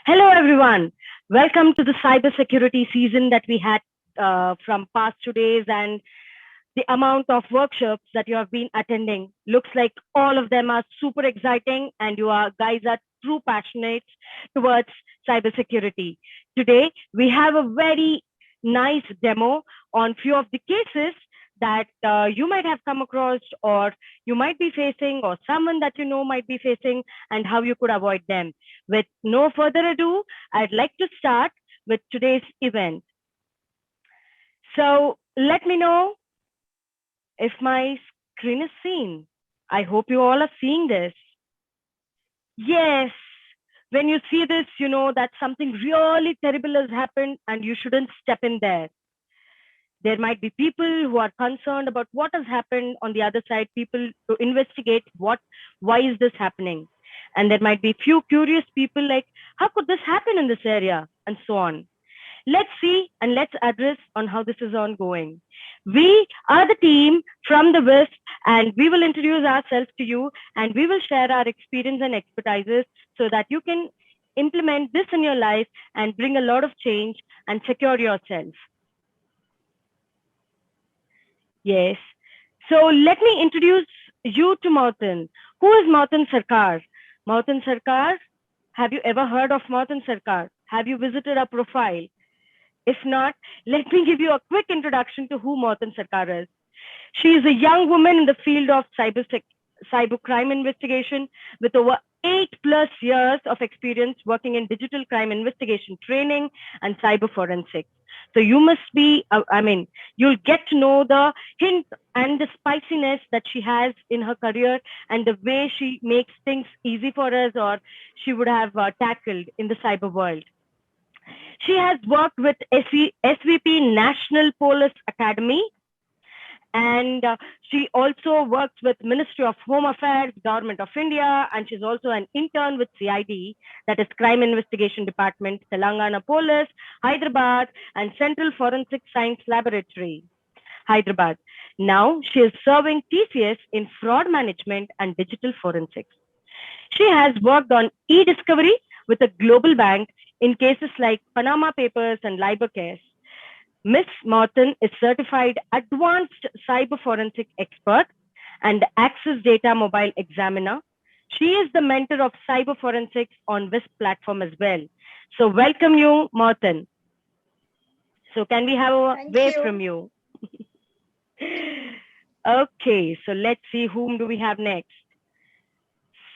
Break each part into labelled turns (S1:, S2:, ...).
S1: Hello, everyone. Welcome to the cybersecurity season that we had from past 2 days, and the amount of workshops that you have been attending. Looks like all of them are super exciting, and you are guys are true passionate towards cybersecurity. Today, we have a very nice demo on few of the cases that you might have come across, or you might be facing, or someone that you know might be facing, and how you could avoid them. With no further ado, I'd like to start with today's event. So let me know if my screen is seen. I hope you all are seeing this. Yes, when you see this, you know that something really terrible has happened and you shouldn't step in there. There might be people who are concerned about what has happened on the other side, people to investigate why is this happening? And there might be few curious people like, how could this happen in this area? And so on. Let's see and let's address on how this is ongoing. We are the team from the West, and we will introduce ourselves to you, and we will share our experience and expertises so that you can implement this in your life and bring a lot of change and secure yourself. Yes. So let me introduce you to Moutan. Who is Moutan Sarkar? Moutan Sarkar, have you ever heard of Moutan Sarkar? Have you visited our profile? If not, let me give you a quick introduction to who Moutan Sarkar is. She is a young woman in the field of cybercrime investigation with over 8+ years of experience working in digital crime investigation training and cyber forensics. So you must be, you'll get to know the hint and the spiciness that she has in her career and the way she makes things easy for us, or she would have tackled in the cyber world. She has worked with SVP National Police Academy, and she also works with Ministry of Home Affairs, Government of India, and she's also an intern with CID, that is Crime Investigation Department, Telangana Police, Hyderabad, and Central Forensic Science Laboratory, Hyderabad. Now she is serving TCS in fraud management and digital forensics. She has worked on e-discovery with a global bank in cases like Panama Papers and Libor case. Ms. Moutan is certified advanced cyber forensic expert and Access Data Mobile Examiner. She is the mentor of cyber forensics on WISP platform as well. So welcome you, Moutan. So can we have a wave from you? Okay, so let's see, whom do we have next?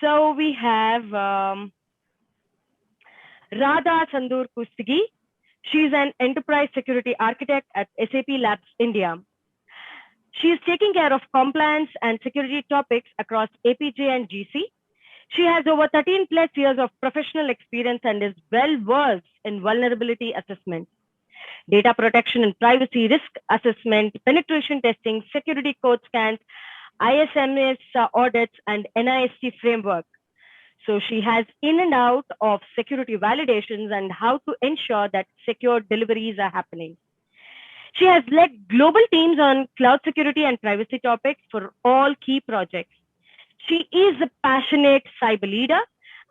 S1: So we have Radha Kustigi. She's an enterprise security architect at SAP Labs India. She is taking care of compliance and security topics across APJ and GC. She has over 13+ years of professional experience and is well versed in vulnerability assessment, data protection and privacy risk assessment, penetration testing, security code scans, ISMS audits, and NIST framework. So she has in and out of security validations and how to ensure that secure deliveries are happening. She has led global teams on cloud security and privacy topics for all key projects. She is a passionate cyber leader,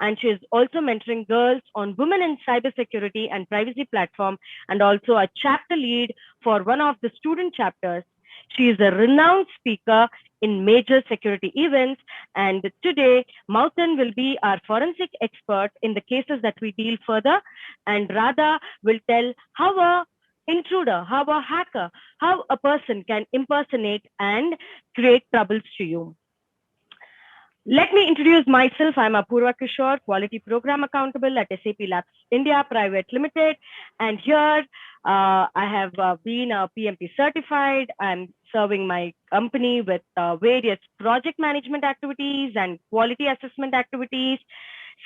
S1: and she is also mentoring girls on women in cybersecurity and privacy platform, and also a chapter lead for one of the student chapters. She is a renowned speaker in major security events, and today Moutan will be our forensic expert in the cases that we deal further, and Radha will tell how a intruder, how a hacker, how a person can impersonate and create troubles to you. Let me introduce myself. I'm Apurva Kishore, Quality Program Accountable at SAP Labs India Private Limited. And here I have been PMP certified. I'm serving my company with various project management activities and quality assessment activities.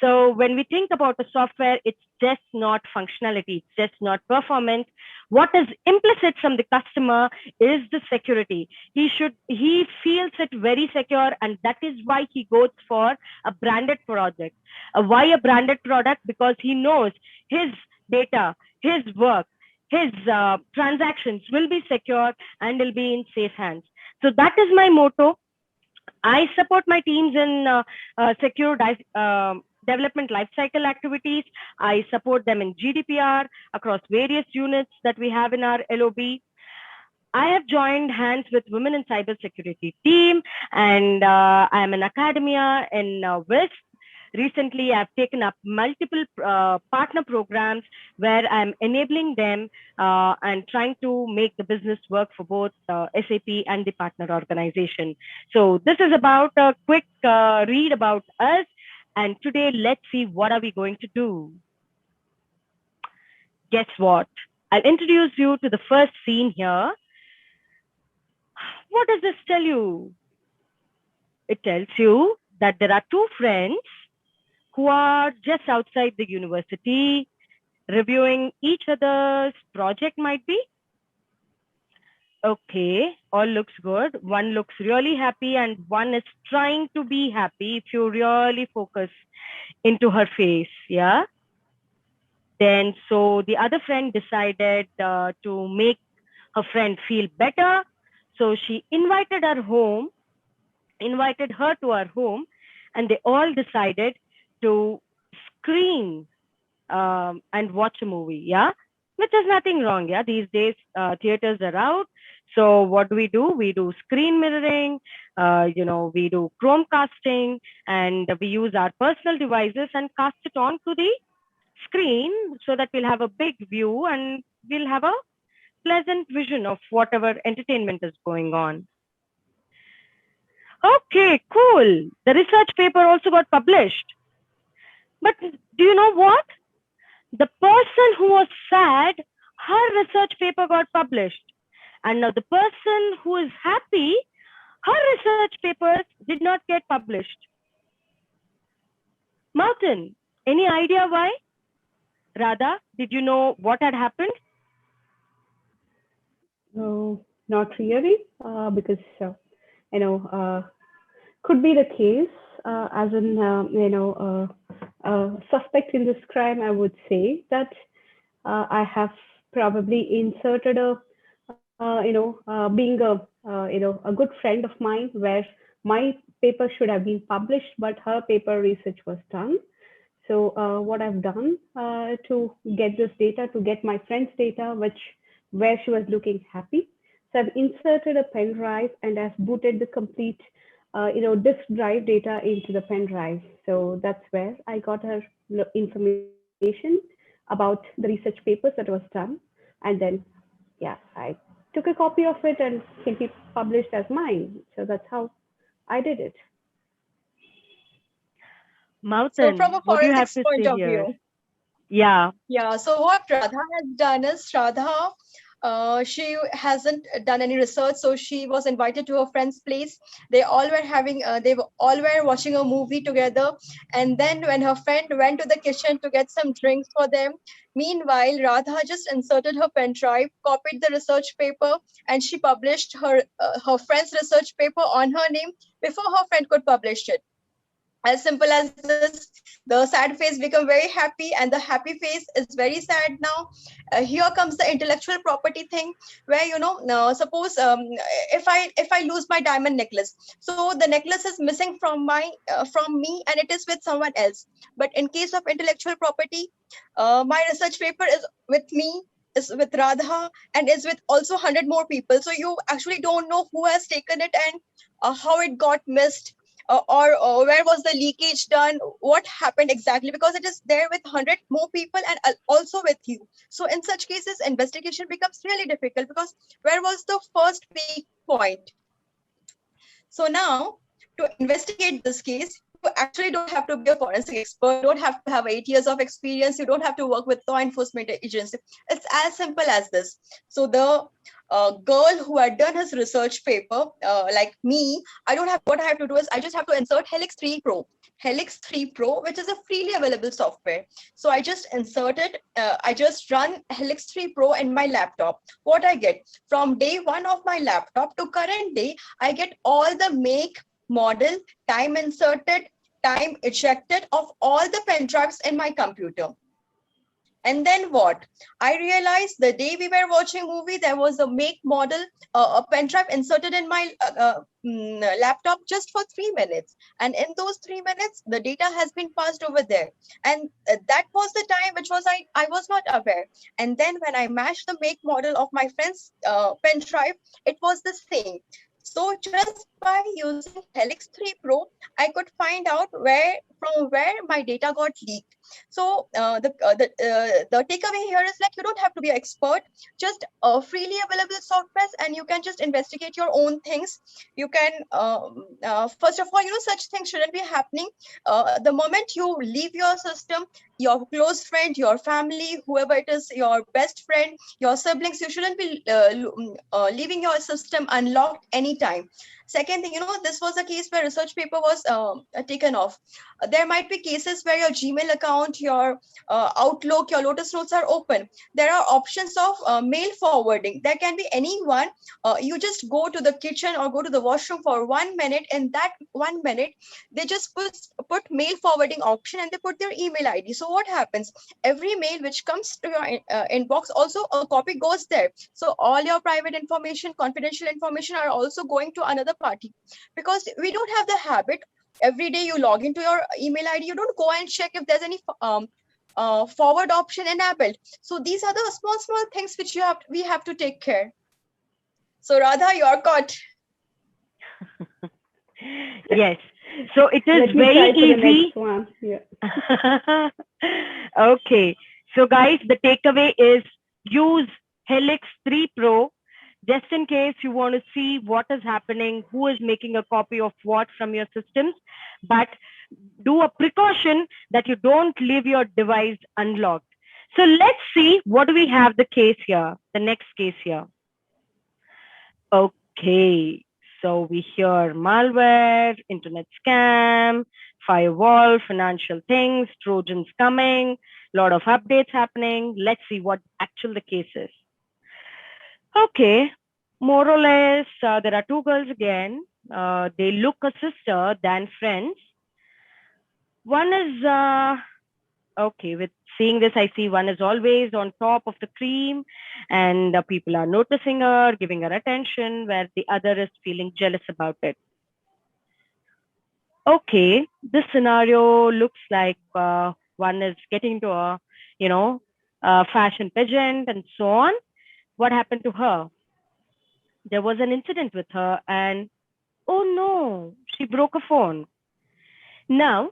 S1: So when we think about a software, it's just not functionality, it's just not performance. What is implicit from the customer is the security. He feels it very secure, and that is why he goes for a branded project. Why a branded product? Because he knows his data, his work, his transactions will be secure and will be in safe hands. So that is my motto. I support my teams in secure development lifecycle activities. I support them in GDPR across various units that we have in our LOB. I have joined hands with Women in Cybersecurity team, and I am an academia in West. Recently, I've taken up multiple partner programs where I'm enabling them and trying to make the business work for both SAP and the partner organization. So this is about a quick read about us. And today, let's see what are we going to do. Guess what? I'll introduce you to the first scene here. What does this tell you? It tells you that there are two friends who are just outside the university reviewing each other's project, might be. Okay, all looks good. One looks really happy and one is trying to be happy if you really focus into her face, yeah? Then so the other friend decided to make her friend feel better. So she invited her to our home, and they all decided to screen and watch a movie. Yeah, which is nothing wrong. Yeah, these days theaters are out. So what do? We do screen mirroring. We do Chromecasting, and we use our personal devices and cast it on to the screen so that we'll have a big view and we'll have a pleasant vision of whatever entertainment is going on. Okay, cool. The research paper also got published. But do you know what? The person who was sad, her research paper got published. And now the person who is happy, her research papers did not get published. Moutan, any idea why? Radha, did you know what had happened?
S2: No, not really, because could be the case. As in, suspect in this crime, I would say that I have probably inserted being a good friend of mine, where my paper should have been published, but her paper research was done. So what I've done to get this data, to get my friend's data, where she was looking happy. So I've inserted a pen drive and I've booted the complete, disk drive data into the pen drive. So that's where I got her information about the research papers that was done. And then, yeah, I took a copy of it and simply published as mine. So that's how I did it.
S3: So from
S1: Moutan,
S3: a
S1: what do you have
S3: forensics
S1: to
S3: point
S1: say
S3: of
S1: here?
S3: view,
S1: Yeah.
S3: yeah. So what Radha has done is she hasn't done any research, so she was invited to her friend's place. They all were watching a movie together, and then when her friend went to the kitchen to get some drinks for them, meanwhile Radha just inserted her pen drive, copied the research paper, and she published her friend's research paper on her name before her friend could publish it. As simple as this, the sad face become very happy and the happy face is very sad now. Here comes the intellectual property thing, where suppose if I lose my diamond necklace, so the necklace is missing from me and it is with someone else. But in case of intellectual property, my research paper is with me, is with Radha, and is with also 100 more people, so you actually don't know who has taken it and how it got missed. or where was the leakage done, what happened exactly, because it is there with 100 more people and also with you. So in such cases, investigation becomes really difficult, because where was the first weak point? So now, to investigate this case, you actually don't have to be a forensic expert. You don't have to have 8 years of experience. You don't have to work with law enforcement agency. It's as simple as this. So the girl who had done his research paper, like me, I don't have, what I have to do is I just have to insert Helix 3 Pro. Helix 3 Pro, which is a freely available software. So I just inserted, I just run Helix 3 Pro in my laptop. What I get from day one of my laptop to current day, I get all the make, model, time inserted, time ejected of all the pen drives in my computer. And then what? I realized the day we were watching movie, there was a make, model, a pen drive inserted in my laptop just for 3 minutes. And in those 3 minutes, the data has been passed over there. And that was the time which was I was not aware. And then when I matched the make, model of my friend's pen drive, it was the same. So just by using Helix 3 Pro, I could find out from where my data got leaked. So the takeaway here is, like, you don't have to be an expert, just freely available softwares, and you can just investigate your own things. You can first of all, such things shouldn't be happening. The moment you leave your system, your close friend, your family, whoever it is, your best friend, your siblings, you shouldn't be leaving your system unlocked anytime. Second thing, this was a case where research paper was taken off. There might be cases where your Gmail account, your Outlook, your Lotus Notes are open. There are options of mail forwarding. There can be anyone. You just go to the kitchen or go to the washroom for 1 minute. In that 1 minute, they just put mail forwarding option, and they put their email ID. So what happens? Every mail which comes to your inbox, also a copy goes there. So all your private information, confidential information are also going to another party, because we don't have the habit. Every day you log into your email ID, you don't go and check if there's any forward option enabled. So these are the small things which we have to take care. So Radha, you're caught.
S1: Yes. So it is very easy.
S2: Yeah.
S1: Okay. So guys, the takeaway is use Helix 3 Pro just in case you want to see what is happening, who is making a copy of what from your systems. But do a precaution that you don't leave your device unlocked. So let's see what do we have the case here, the next case here. Okay. So we hear malware, internet scam, firewall, financial things, Trojans coming, lot of updates happening. Let's see what actual the case is. Okay, more or less, there are two girls again. They look a sister than friends. One is, okay, with seeing this, I see one is always on top of the cream and people are noticing her, giving her attention, where the other is feeling jealous about it. Okay, this scenario looks like one is getting to a, fashion pageant and so on. What happened to her? There was an incident with her and, oh no, she broke a phone. Now,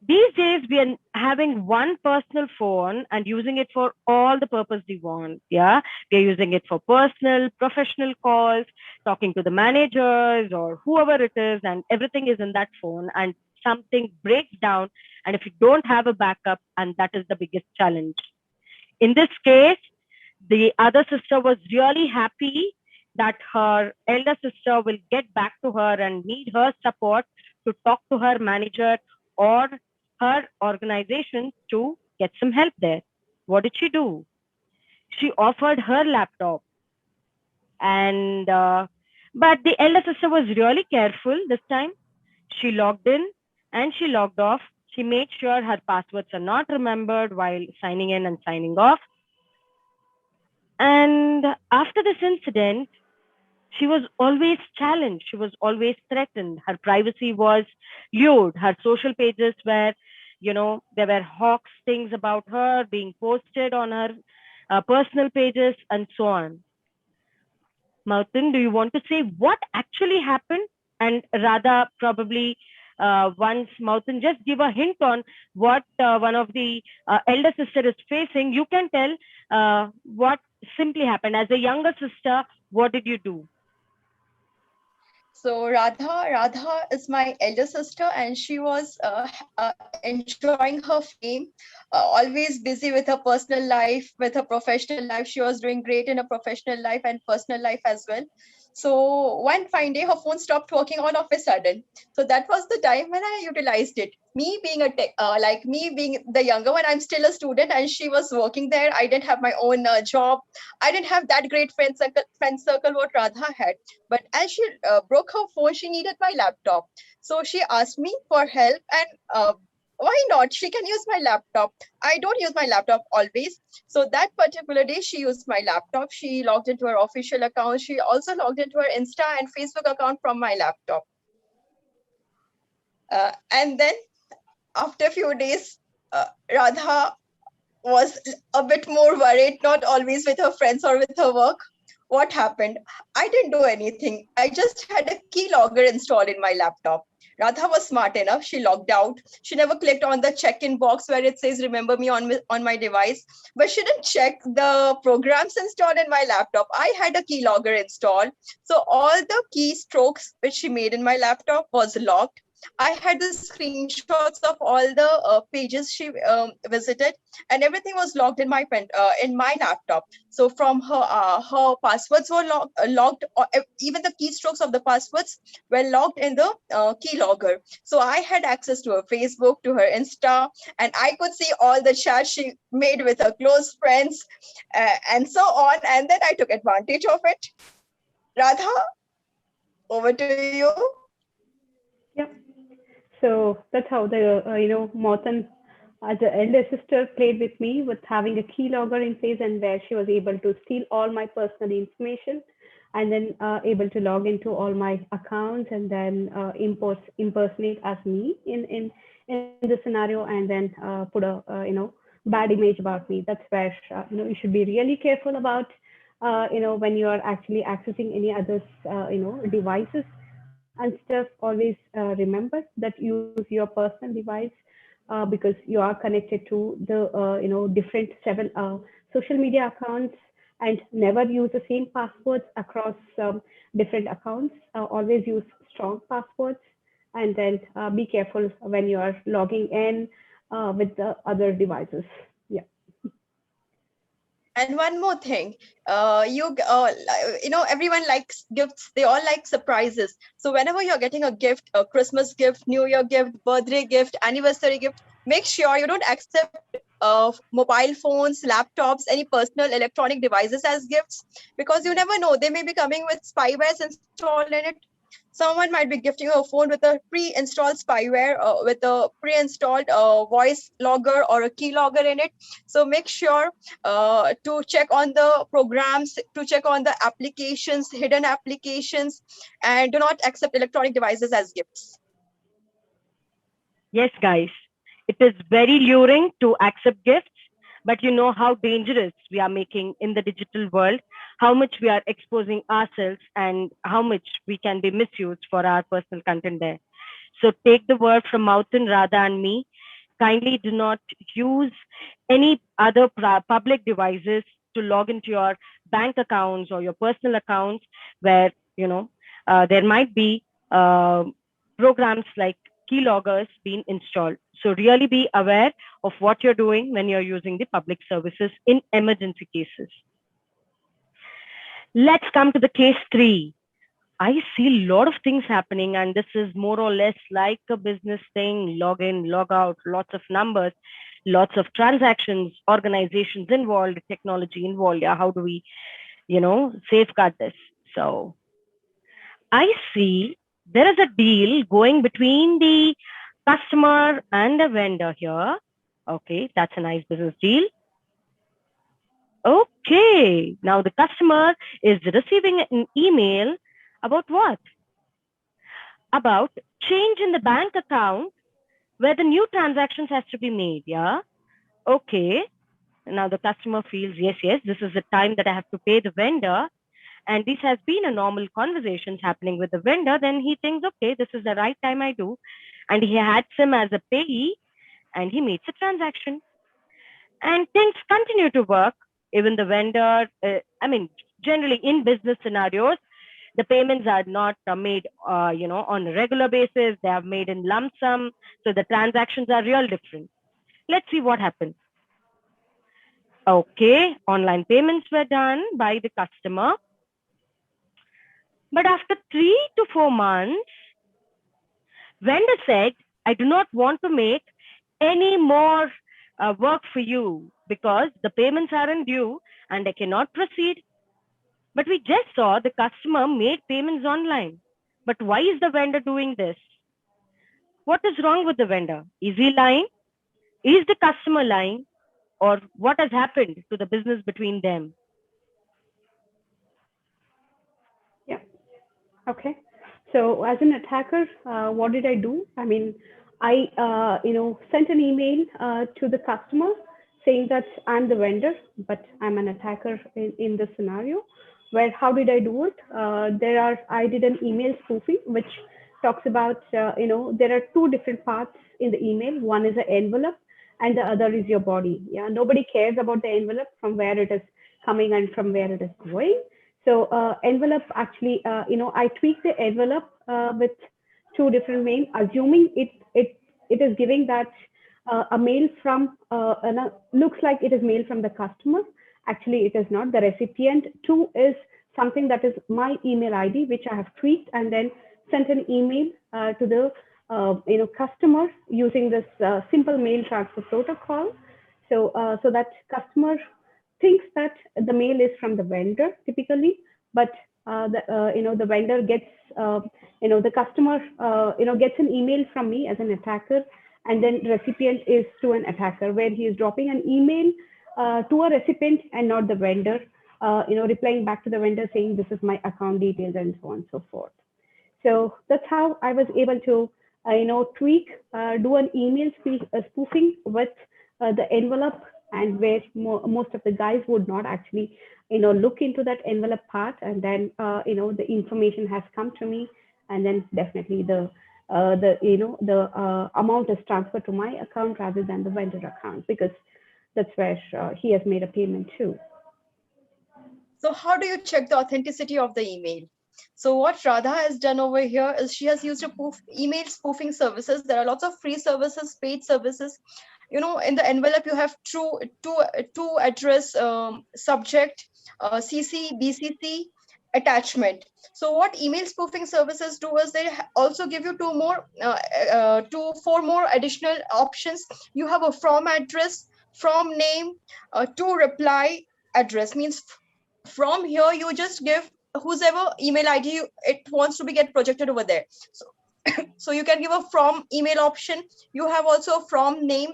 S1: these days we are having one personal phone and using it for all the purpose we want. Yeah, we are using it for personal, professional calls, talking to the managers or whoever it is, and everything is in that phone. And something breaks down, and if you don't have a backup, and that is the biggest challenge. In this case, the other sister was really happy that her elder sister will get back to her and need her support to talk to her manager or her organization to get some help there. What did she do? She offered her laptop, and but the elder sister was really careful this time. She logged in and she logged off. She made sure her passwords are not remembered while signing in and signing off. And after this incident, she was always challenged. She was always threatened. Her privacy was lured. Her social pages were, there were hawks things about her being posted on her personal pages and so on. Moutan, do you want to say what actually happened? And Radha probably wants Moutan just give a hint on what one of the elder sister is facing. You can tell what simply happened. As a younger sister, what did you do?
S3: So Radha is my elder sister, and she was enjoying her fame, always busy with her personal life, with her professional life. She was doing great in her professional life and personal life as well. So one fine day, her phone stopped working all of a sudden. So that was the time when I utilized it. Me being a like me being the younger one, I'm still a student, and she was working there. I didn't have my own job. I didn't have that great friend circle what Radha had. But as she broke her phone, she needed my laptop. So she asked me for help, and why not? She can use my laptop. I don't use my laptop always. So that particular day, she used my laptop. She logged into her official account. She also logged into her Insta and Facebook account from my laptop. And then after a few days, Radha was a bit more worried, not always with her friends or with her work. What happened? I didn't do anything. I just had a keylogger installed in my laptop. Radha was smart enough. She logged out. She never clicked on the check-in box where it says "Remember me" on my device. But she didn't check the programs installed in my laptop. I had a keylogger installed, so all the keystrokes which she made in my laptop was locked. I had the screenshots of all the pages she visited, and everything was logged in my laptop. So from her passwords were logged, or even the keystrokes of the passwords were logged in the keylogger. So I had access to her Facebook, to her Insta, and I could see all the chats she made with her close friends, and so on. And then I took advantage of it. Radha, over to you.
S2: Yeah. So that's how the Moutan, as an elder sister, played with me with having a keylogger in place, and where she was able to steal all my personal information, and then able to log into all my accounts, and then impersonate as me in the scenario, and then put a bad image about me. That's where you should be really careful about when you are actually accessing any others devices and stuff. Always remember that use your personal device because you are connected to the different seven social media accounts, and never use the same passwords across different accounts. Always use strong passwords, and then be careful when you are logging in with the other devices. Yeah.
S3: And one more thing, everyone likes gifts. They all like surprises. So whenever you're getting a gift, a Christmas gift, New Year gift, birthday gift, anniversary gift, make sure you don't accept mobile phones, laptops, any personal electronic devices as gifts, because you never know. They may be coming with spywares installed in it. Someone might be gifting you a phone with a pre-installed spyware, with a pre-installed voice logger or a key logger in it. So make sure to check on the programs, to check on the applications, hidden applications, and do not accept electronic devices as gifts.
S1: Yes, guys, it is very luring to accept gifts, but you know how dangerous we are making in the digital world, how much we are exposing ourselves, and how much we can be misused for our personal content there. So take the word from Moutan, Radha, and me. Kindly do not use any other public devices to log into your bank accounts or your personal accounts, where there might be uh, programs like keyloggers being installed. So really be aware of what you're doing when you're using the public services in emergency cases. Let's come to the case 3. I see a lot of things happening, and this is more or less like a business thing: log in, log out, lots of numbers, lots of transactions, organizations involved, technology involved. Yeah, how do we, safeguard this? So I see there is a deal going between the customer and the vendor here. Okay, that's a nice business deal. Okay, now the customer is receiving an email about what? About change in the bank account where the new transactions has to be made. Yeah. Okay. Now the customer feels, yes, this is the time that I have to pay the vendor. and this has been a normal conversations happening with the vendor, then he thinks, okay, this is the right time I do. And he adds him as a payee and he makes a transaction. And things continue to work. Even the vendor, generally in business scenarios, the payments are not made, on a regular basis. They are made in lump sum. So the transactions are real different. Let's see what happens. Okay, online payments were done by the customer. But after 3 to 4 months, vendor said, I do not want to make any more work for you because the payments aren't due and I cannot proceed. But we just saw the customer made payments online. But why is the vendor doing this? What is wrong with the vendor? Is he lying? Is the customer lying? Or what has happened to the business between them?
S2: Yeah. Okay. So as an attacker, what did I do? I mean, I sent an email to the customer saying that I'm the vendor, but I'm an attacker in this scenario. Where how did I do it? I did an email spoofing, which talks about there are two different parts in the email. One is an envelope, and the other is your body. Yeah, nobody cares about the envelope from where it is coming and from where it is going. So envelope actually, I tweak the envelope with two different mail, assuming it is giving that a mail from looks like it is mail from the customer. Actually, it is not. The recipient two is something that is my email ID, which I have tweaked and then sent an email to the customer using this simple mail transfer protocol. So that customer thinks that the mail is from the vendor typically, but the vendor gets the customer gets an email from me as an attacker, and then recipient is to an attacker where he is dropping an email to a recipient and not the vendor, replying back to the vendor saying this is my account details and so on and so forth. So that's how I was able to, tweak, do an email spoofing with the envelope, and where most of the guys would not actually, look into that envelope part, and then, the information has come to me, and then definitely the amount is transferred to my account rather than the vendor account, because that's where he has made a payment too.
S3: So how do you check the authenticity of the email? So what Radha has done over here is she has used email spoofing services. There are lots of free services, paid services. In the envelope you have two address, subject, CC, BCC, attachment. So what email spoofing services do is they also give you four more additional options. You have a from address, from name, to reply address. Means from here you just give whosever email ID it wants to be get projected over there. So you can give a from email option. You have also from name,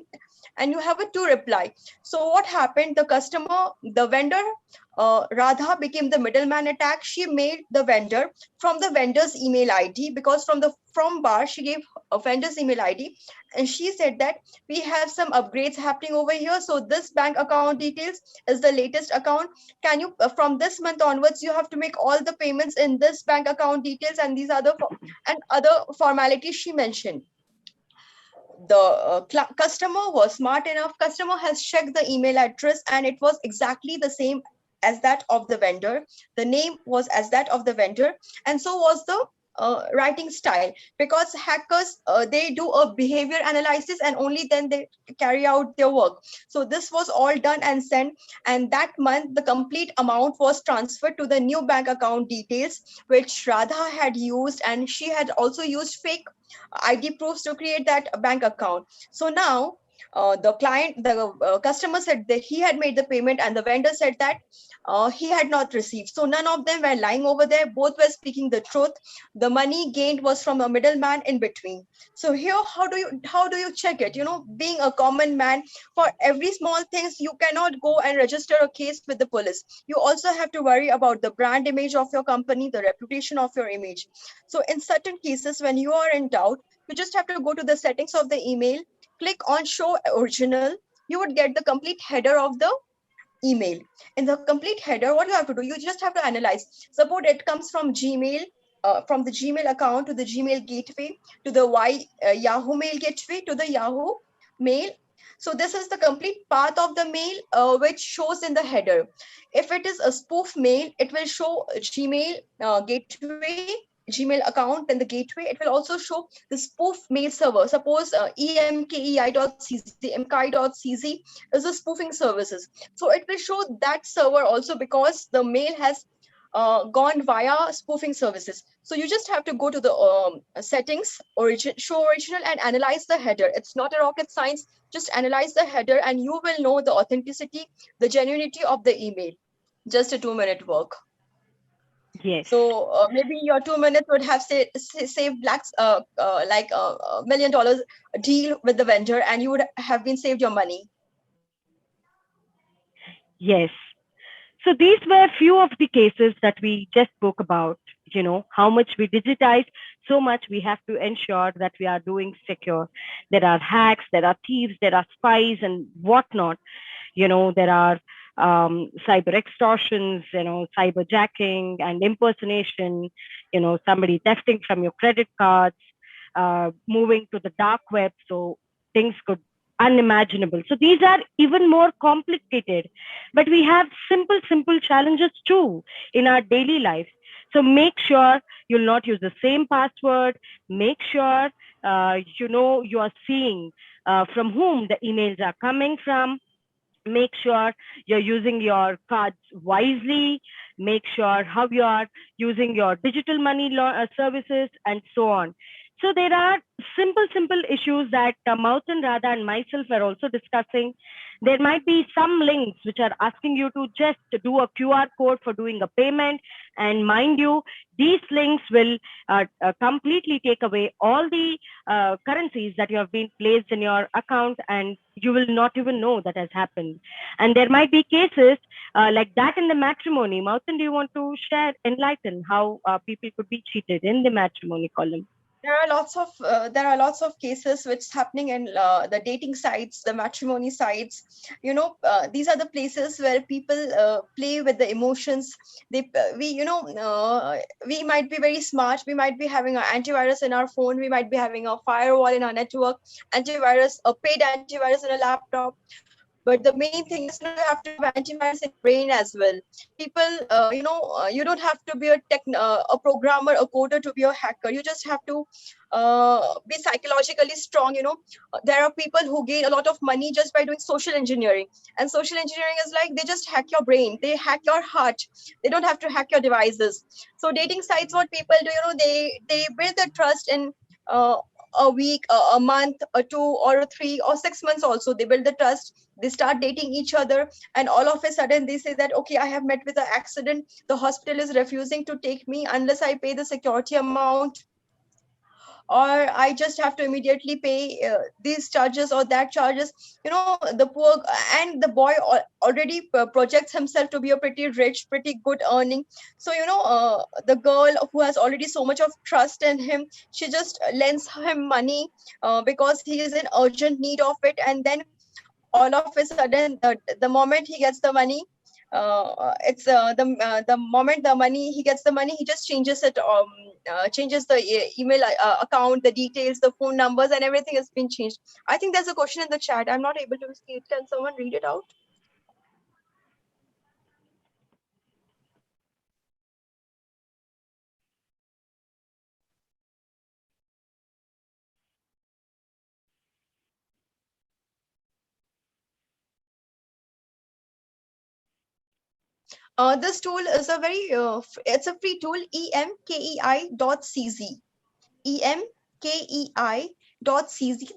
S3: and you have a to reply. So what happened? The vendor, Radha became the middleman attack. She made the vendor from the vendor's email ID, because from bar she gave a vendor's email ID, and she said that we have some upgrades happening over here. So this bank account details is the latest account. Can you from this month onwards you have to make all the payments in this bank account details, and these other formalities she mentioned. The customer was smart enough. Customer has checked the email address, and it was exactly the same as that of the vendor. The name was as that of the vendor, and so was the writing style, because hackers they do a behavior analysis and only then they carry out their work. So this was all done and sent, and that month the complete amount was transferred to the new bank account details which Radha had used, and she had also used fake ID proofs to create that bank account. So now the customer said that he had made the payment, and the vendor said that he had not received. So none of them were lying over there. Both were speaking the truth. The money gained was from a middleman in between. So here, how do you check it? Being a common man, for every small things, you cannot go and register a case with the police. You also have to worry about the brand image of your company, the reputation of your image. So in certain cases, when you are in doubt, you just have to go to the settings of the email, click on show original. You would get the complete header of the email. In the complete header, what you have to do, you just have to analyze. Suppose it comes from Gmail, from the Gmail account to the Gmail gateway to the Yahoo Mail gateway to the Yahoo Mail. So this is the complete path of the mail which shows in the header. If it is a spoof mail, it will show Gmail gateway, Gmail account and the gateway. It will also show the spoof mail server. Suppose emkei.cz, mki.cz is a spoofing services. So it will show that server also because the mail has gone via spoofing services. So you just have to go to the settings, show original, and analyze the header. It's not a rocket science. Just analyze the header and you will know the authenticity, the genuinity of the email. Just a 2-minute work.
S1: Yes.
S3: So maybe your 2 minutes would have saved lakhs, like $1 million deal with the vendor, and you would have been saved your money.
S1: Yes. So these were few of the cases that we just spoke about, how much we digitize, so much we have to ensure that we are doing secure. There are hacks, there are thieves, there are spies and whatnot. There are cyber extortions, cyberjacking and impersonation, somebody thefting from your credit cards, moving to the dark web. So things could unimaginable. So these are even more complicated, but we have simple challenges too in our daily lives. So make sure you'll not use the same password. Make sure you are seeing from whom the emails are coming from. Make sure you're using your cards wisely. Make sure how you are using your digital money services and so on. So there are simple issues that Moutan, Radha and myself are also discussing. There might be some links which are asking you to just do a QR code for doing a payment. And mind you, these links will completely take away all the currencies that you have been placed in your account, and you will not even know that has happened. And there might be cases like that in the matrimony. Moutan, do you want to share, enlighten how people could be cheated in the matrimony column?
S3: There are lots of cases which is happening in the dating sites, the matrimony sites. These are the places where people play with the emotions. We might be very smart. We might be having an antivirus in our phone. We might be having a firewall in our network, antivirus, a paid antivirus in a laptop. But the main thing is, you have to have antivirus in your brain as well. People, you don't have to be a programmer, a coder to be a hacker. You just have to be psychologically strong. There are people who gain a lot of money just by doing social engineering. And social engineering is like, they just hack your brain, they hack your heart. They don't have to hack your devices. So dating sites, what people do, they build the trust in a week, a month, or 2 or 3 or 6 months. Also, they build the trust. They start dating each other, and all of a sudden they say that, okay, I have met with an accident, the hospital is refusing to take me unless I pay the security amount, or I just have to immediately pay these charges or that charges. The poor, and the boy already projects himself to be a pretty rich, pretty good earning. So the girl who has already so much of trust in him, she just lends him money because he is in urgent need of it. And then all of a sudden, the moment he gets the money, it's the moment he gets the money, he just changes it, changes the email account, the details, the phone numbers, and everything has been changed. I think there's a question in the chat. I'm not able to see it. Can someone read it out? This tool is a very it's a free tool, emkei.cz. emkei.cz.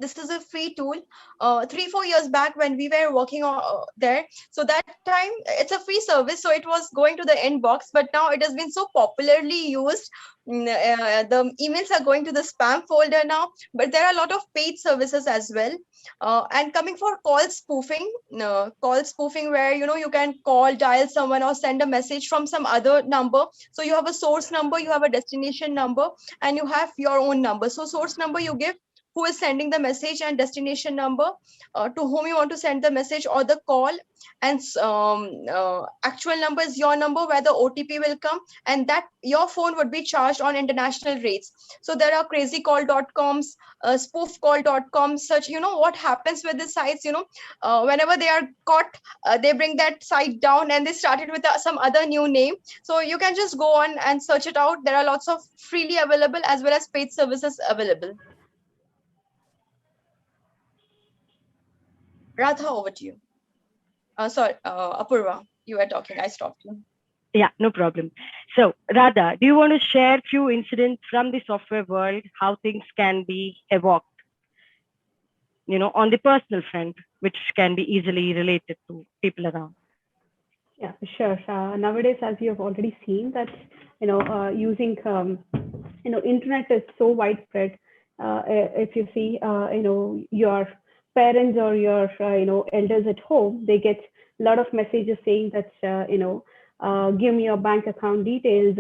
S3: This is a free tool. 3-4 years back when we were working on there, so that time it's a free service, so it was going to the inbox, but now it has been so popularly used. The emails are going to the spam folder now, but there are a lot of paid services as well. And coming for call spoofing, where you can call, dial someone, or send a message from some other number. So you have a source number, you have a destination number, and you have your own number. So source number you give who is sending the message and destination number, to whom you want to send the message or the call, and actual number is your number where the OTP will come, and that your phone would be charged on international rates. So there are crazycall.coms, spoofcall.com, such, what happens with the sites, whenever they are caught, they bring that site down and they started with some other new name. So you can just go on and search it out. There are lots of freely available as well as paid services available. Radha, over to you. Sorry, Apurva, you were talking. I stopped you.
S1: Yeah, no problem. So, Radha, do you want to share few incidents from the software world, how things can be evoked, on the personal front, which can be easily related to people around?
S2: Yeah, sure. Nowadays, as you have already seen, that using internet is so widespread. If you see, your parents or your elders at home, they get a lot of messages saying that give me your bank account details.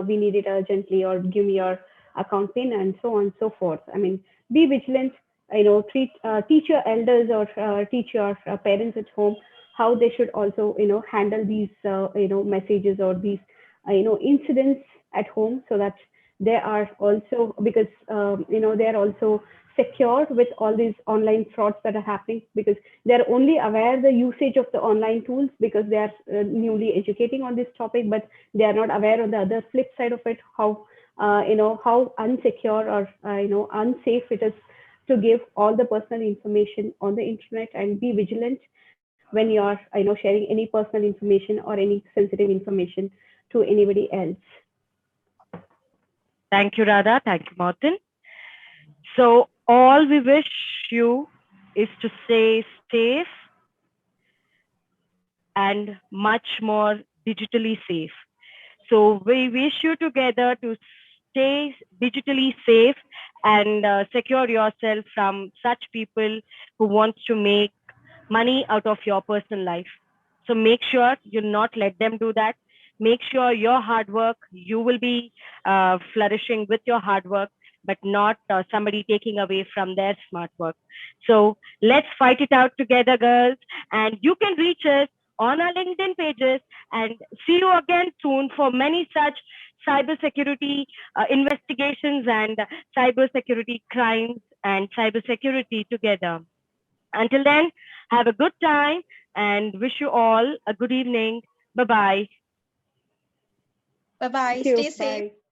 S2: We need it urgently, or give me your account pin, and so on and so forth. I mean, be vigilant. Teach your elders or teach your parents at home how they should also handle these messages or these incidents at home, so that they are also, because they are also secure with all these online frauds that are happening, because they're only aware the usage of the online tools because they are newly educating on this topic, but they are not aware of the other flip side of it, how how unsecure or unsafe it is to give all the personal information on the internet. And be vigilant when you're sharing any personal information or any sensitive information to anybody else.
S1: Thank you, Radha. Thank you, Martin. So, all we wish you is to stay safe and much more digitally safe. So, we wish you together to stay digitally safe and secure yourself from such people who want to make money out of your personal life. So make sure you not let them do that. Make sure your hard work, you will be flourishing with your hard work, but not somebody taking away from their smart work. So let's fight it out together, girls. And you can reach us on our LinkedIn pages, and see you again soon for many such cybersecurity investigations and cybersecurity crimes and cybersecurity together. Until then, have a good time and wish you all a good evening. Bye-bye.
S3: Bye bye.
S2: Thank you.
S3: Stay safe.
S2: Bye.